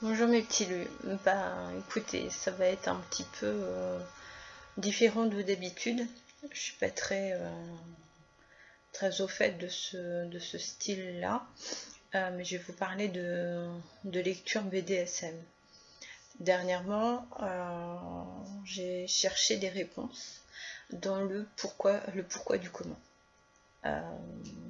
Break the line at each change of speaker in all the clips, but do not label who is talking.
Bonjour mes petits lus. Bah écoutez, ça va être un petit peu différent de d'habitude. Je suis pas très au fait de ce style-là, mais je vais vous parler de lecture BDSM. Dernièrement, j'ai cherché des réponses dans le pourquoi du comment.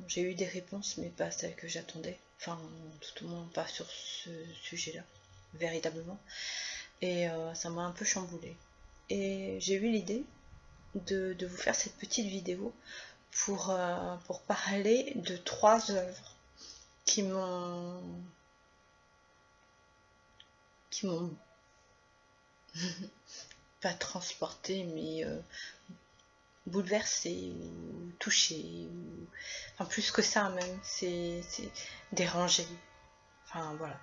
J'ai eu des réponses, mais pas celles que j'attendais. Enfin, tout au moins pas sur ce sujet-là, véritablement. Et ça m'a un peu chamboulée. Et j'ai eu l'idée de vous faire cette petite vidéo pour parler de 3 œuvres qui m'ont pas transportée, mais bouleversée ou touchée, ou enfin plus que ça même, c'est dérangé. Enfin voilà.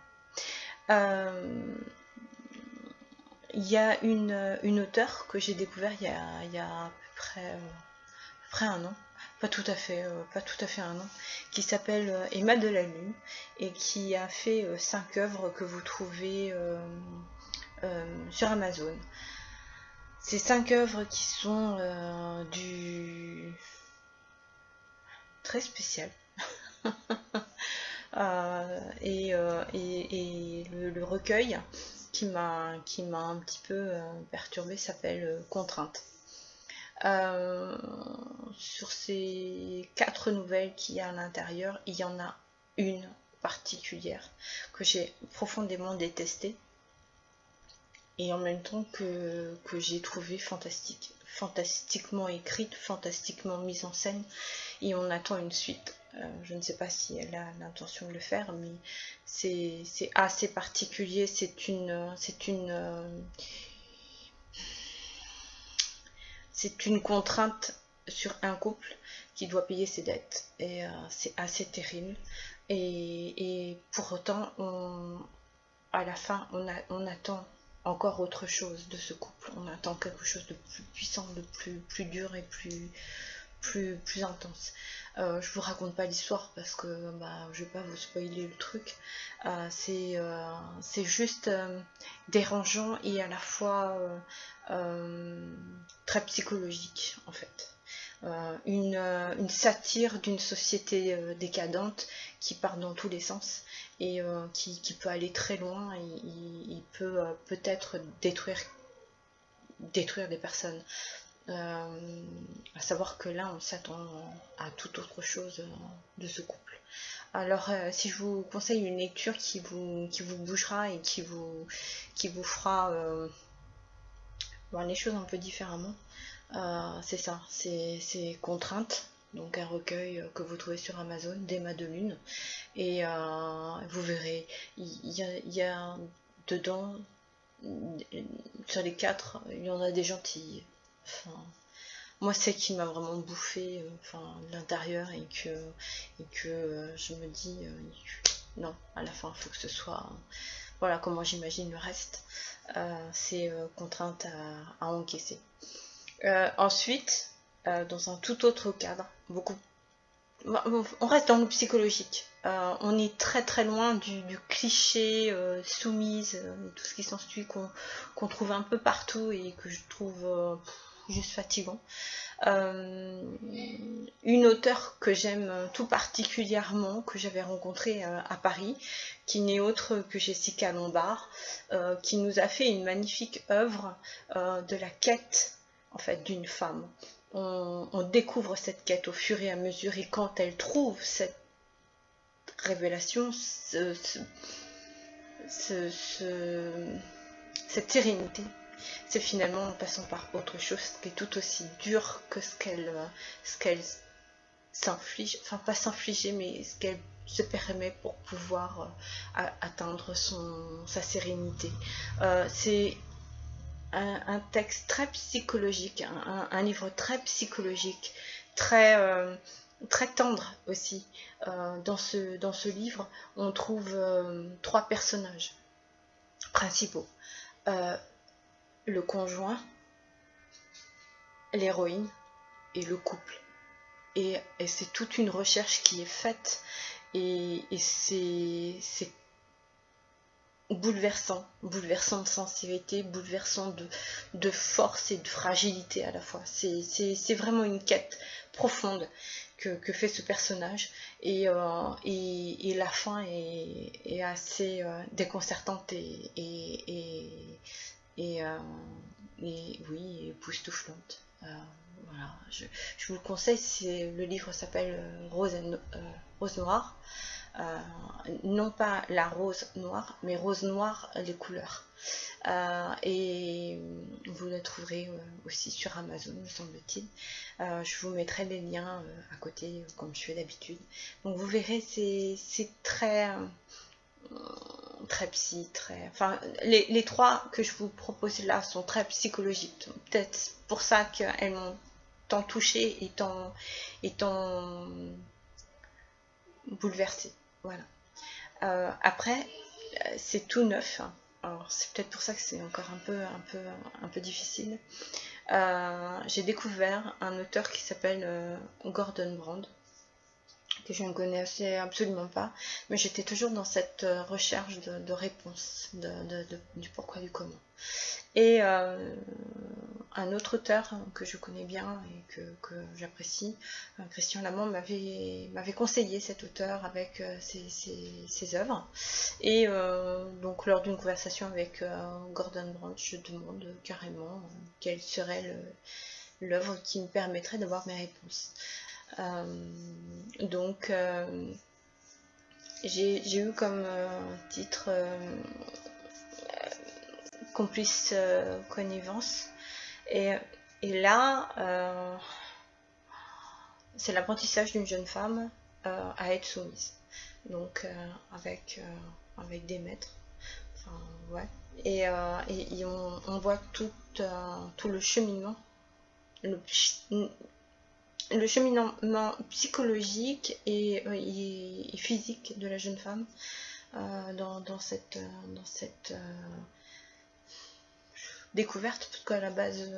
Il y a une auteure que j'ai découvert il y a à peu près un an, pas tout à fait, un an, qui s'appelle Emma de la Lune et qui a fait 5 œuvres que vous trouvez sur Amazon. Ces 5 œuvres qui sont du très spécial. Et le recueil qui m'a un petit peu perturbée s'appelle Contrainte. Sur ces 4 nouvelles qu'il y a à l'intérieur, il y en a une particulière que j'ai profondément détestée et en même temps que j'ai trouvée fantastique, fantastiquement écrite, fantastiquement mise en scène, et on attend une suite. Je ne sais pas si elle a l'intention de le faire, mais c'est assez particulier. C'est une contrainte sur un couple qui doit payer ses dettes, et c'est assez terrible. Et pour autant, à la fin, on attend encore autre chose de ce couple. On attend quelque chose de plus puissant, de plus dur et plus intense. Je vous raconte pas l'histoire parce que je vais pas vous spoiler le truc. C'est juste dérangeant et à la fois très psychologique en fait. Une satire d'une société décadente qui part dans tous les sens et qui peut aller très loin. Il peut peut-être détruire des personnes. À savoir que là, on s'attend à toute autre chose de ce couple. Alors, si je vous conseille une lecture qui vous bougera et qui vous fera voir les choses un peu différemment, c'est ça, c'est Contrainte, donc un recueil que vous trouvez sur Amazon, d'Emma de Lune, et vous verrez, il y a dedans, sur les 4, il y en a des gentilles. Enfin, moi, c'est qui m'a vraiment bouffé l'intérieur, et que je me dis non, à la fin il faut que ce soit voilà comment j'imagine le reste. C'est Contrainte à encaisser. Ensuite, dans un tout autre cadre, on reste dans le psychologique. On est très très loin du cliché soumise, tout ce qui s'ensuit qu'on trouve un peu partout et que je trouve juste fatigant. Une auteure que j'aime tout particulièrement, que j'avais rencontrée à Paris, qui n'est autre que Jessica Lombard, qui nous a fait une magnifique œuvre de la quête en fait d'une femme. On découvre cette quête au fur et à mesure, et quand elle trouve cette révélation, cette sérénité, c'est finalement en passant par autre chose qui est tout aussi dur que ce qu'elle s'inflige, enfin pas s'infliger, mais ce qu'elle se permet pour pouvoir atteindre sa sérénité. C'est un texte très psychologique, un livre très psychologique, très tendre aussi. Dans ce livre, on trouve 3 personnages principaux. Le conjoint, l'héroïne et le couple. Et c'est toute une recherche qui est faite, et c'est bouleversant, bouleversant de sensibilité, bouleversant de force et de fragilité à la fois. C'est vraiment une quête profonde que fait ce personnage, et la fin est assez déconcertante et, euh, et oui, époustouflante. Voilà, je vous le conseille, le livre s'appelle Rose Noire. Non pas la rose noire, mais rose noire les couleurs. Et vous la trouverez aussi sur Amazon, me semble-t-il. Je vous mettrai les liens à côté, comme je fais d'habitude. Donc vous verrez, c'est très très psy, enfin les trois que je vous propose là sont très psychologiques. Peut-être pour ça qu'elles m'ont tant touchée et tant bouleversée. Voilà. Après, c'est tout neuf. Alors c'est peut-être pour ça que c'est encore un peu difficile. J'ai découvert un auteur qui s'appelle Gordon Brand, que je ne connaissais absolument pas, mais j'étais toujours dans cette recherche de réponse, du pourquoi, du comment. Et un autre auteur que je connais bien et que j'apprécie, Christian Lamont, m'avait conseillé cet auteur avec ses œuvres. Et donc lors d'une conversation avec Gordon Brand, je demande carrément quelle serait l'œuvre qui me permettrait d'avoir mes réponses. Donc j'ai eu comme titre Complice connivence, et là c'est l'apprentissage d'une jeune femme à être soumise, donc avec des maîtres, enfin, ouais. Et on voit tout le cheminement, le cheminement psychologique et physique de la jeune femme dans cette découverte, parce qu'à la base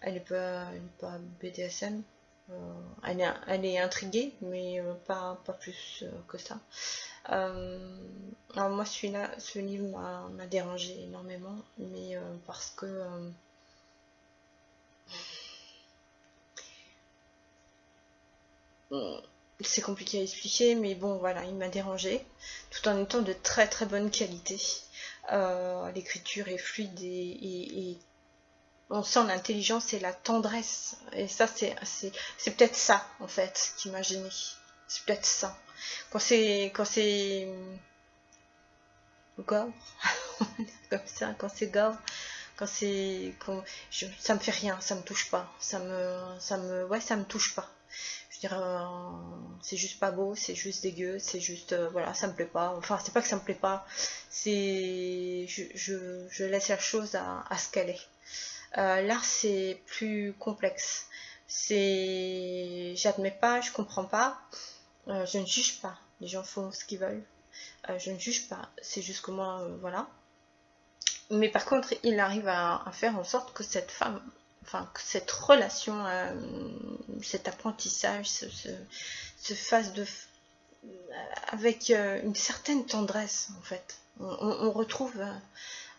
elle n'est pas BDSM, elle est intriguée, mais pas plus que ça. Alors moi ce livre m'a dérangé énormément, mais parce que c'est compliqué à expliquer, mais bon voilà, il m'a dérangé, tout en étant de très très bonne qualité. L'écriture est fluide et on sent l'intelligence et la tendresse, et ça c'est peut-être ça en fait qui m'a gênée. C'est peut-être ça. Quand c'est gore, comme ça, quand c'est gore, ça me fait rien, ça me touche pas, ça me touche pas. Je veux dire, c'est juste pas beau, c'est juste dégueu, c'est juste voilà, ça me plaît pas. Enfin, c'est pas que ça me plaît pas, c'est je laisse la chose à ce qu'elle est. L'art c'est plus complexe. J'admets pas, je comprends pas, je ne juge pas. Les gens font ce qu'ils veulent. Je ne juge pas. C'est juste que moi, voilà. Mais par contre, il arrive à faire en sorte que cette femme, enfin que cette relation, cet apprentissage, se fasse avec une certaine tendresse en fait. On retrouve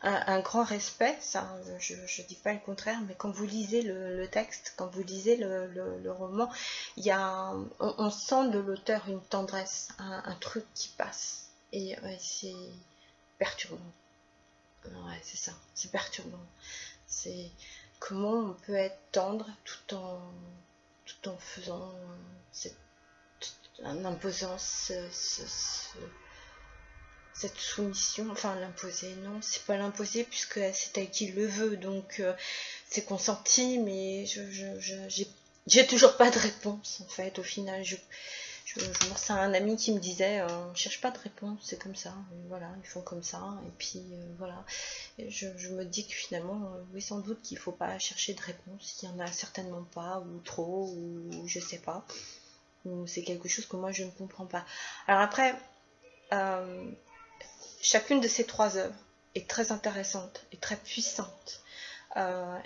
un grand respect, ça, je ne dis pas le contraire, mais quand vous lisez le texte, quand vous lisez le roman, on sent de l'auteur une tendresse, un truc qui passe, et c'est perturbant. Ouais, c'est ça, c'est perturbant. C'est comment on peut être tendre tout en faisant en imposant cette soumission, enfin l'imposer, non, c'est pas l'imposer puisque c'est elle qui le veut, donc c'est consenti, mais j'ai toujours pas de réponse en fait. Au final, c'est un ami qui me disait on cherche pas de réponse, c'est comme ça, voilà, ils font comme ça, et puis voilà. Et je me dis que finalement, oui, sans doute qu'il faut pas chercher de réponse, il y en a certainement pas, ou trop, ou je sais pas, ou c'est quelque chose que moi je ne comprends pas. Alors après, chacune de ces trois œuvres est très intéressante et très puissante,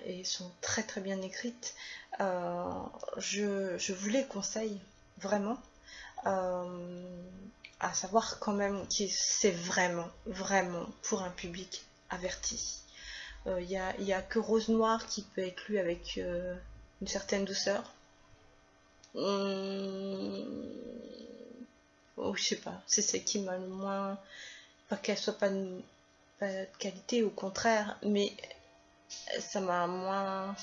et sont très très bien écrites. Je vous les conseille vraiment. à savoir quand même que c'est vraiment, vraiment pour un public averti. Il y a que Rose Noire qui peut être lu avec une certaine douceur. Oh, je sais pas, c'est celle qui m'a le moins... Pas qu'elle soit pas de qualité, au contraire, mais ça m'a moins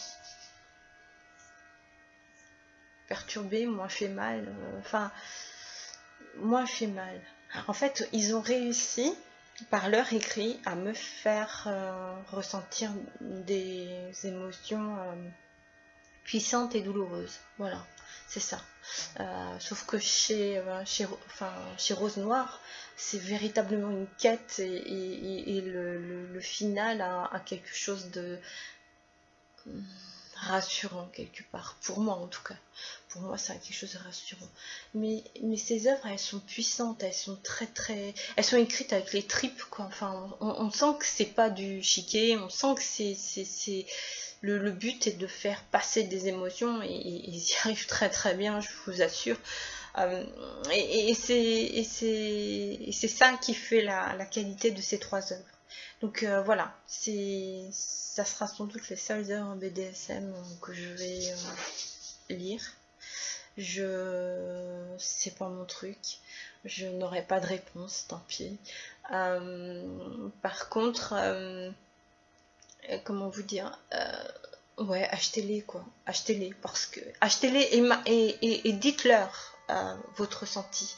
perturbé, moins fait mal. Enfin, moins fait mal. En fait, ils ont réussi, par leur écrit, à me faire ressentir des émotions puissantes et douloureuses. Voilà, c'est ça. Sauf que chez Rose Noire, c'est véritablement une quête et le final a quelque chose de rassurant quelque part, pour moi en tout cas. Pour moi, ça a quelque chose de rassurant. Mais ces œuvres, elles sont puissantes, elles sont elles sont écrites avec les tripes, quoi. Enfin, on sent que c'est pas du chiquet, on sent que c'est le but est de faire passer des émotions et ils y arrivent très bien, je vous assure. Et c'est ça qui fait la qualité de ces 3 œuvres. Donc voilà, ça sera sans doute les seules œuvres BDSM que je vais lire. C'est pas mon truc, je n'aurai pas de réponse, tant pis. Par contre, comment vous dire, ouais, achetez-les quoi, achetez-les parce que achetez-les et dites-leur votre ressenti.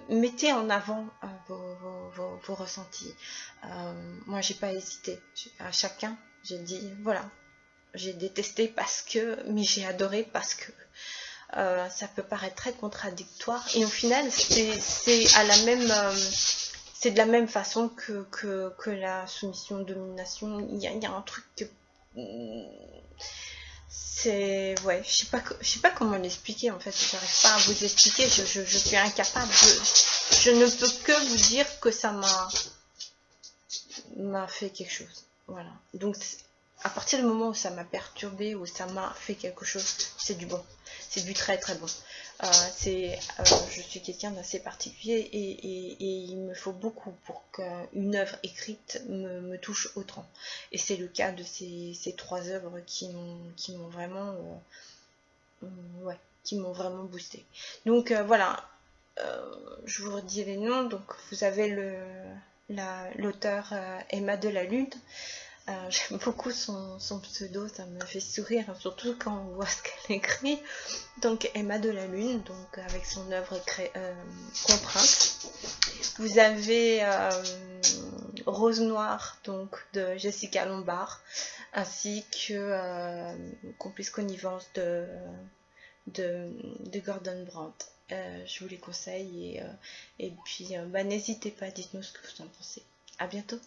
Mettez en avant vos ressentis. Moi, j'ai pas hésité. À chacun, j'ai dit voilà, j'ai détesté parce que, mais j'ai adoré parce que. Ça peut paraître très contradictoire et au final, c'est à la même. C'est de la même façon que la soumission-domination. Il y a un truc que c'est ouais, je sais pas comment l'expliquer en fait, j'arrive pas à vous expliquer, je suis incapable, je ne peux que vous dire que ça m'a fait quelque chose, voilà. Donc à partir du moment où ça m'a perturbé, où ça m'a fait quelque chose, c'est du bon, c'est du très bon. Je suis quelqu'un d'assez particulier et il me faut beaucoup pour qu'une œuvre écrite me touche autant. Et c'est le cas de ces 3 œuvres qui m'ont vraiment, ouais, qui m'ont vraiment boosté. Donc voilà, je vous redis les noms. Donc vous avez l'auteur Emma Delalune. J'aime beaucoup son pseudo, ça me fait sourire, surtout quand on voit ce qu'elle écrit. Donc Emma Delalune, donc avec son œuvre Contrainte. Vous avez Rose Noire, donc de Jessica Lombard, ainsi que Complice connivence de Gordon Brandt. Je vous les conseille et puis n'hésitez pas, dites-nous ce que vous en pensez. À bientôt.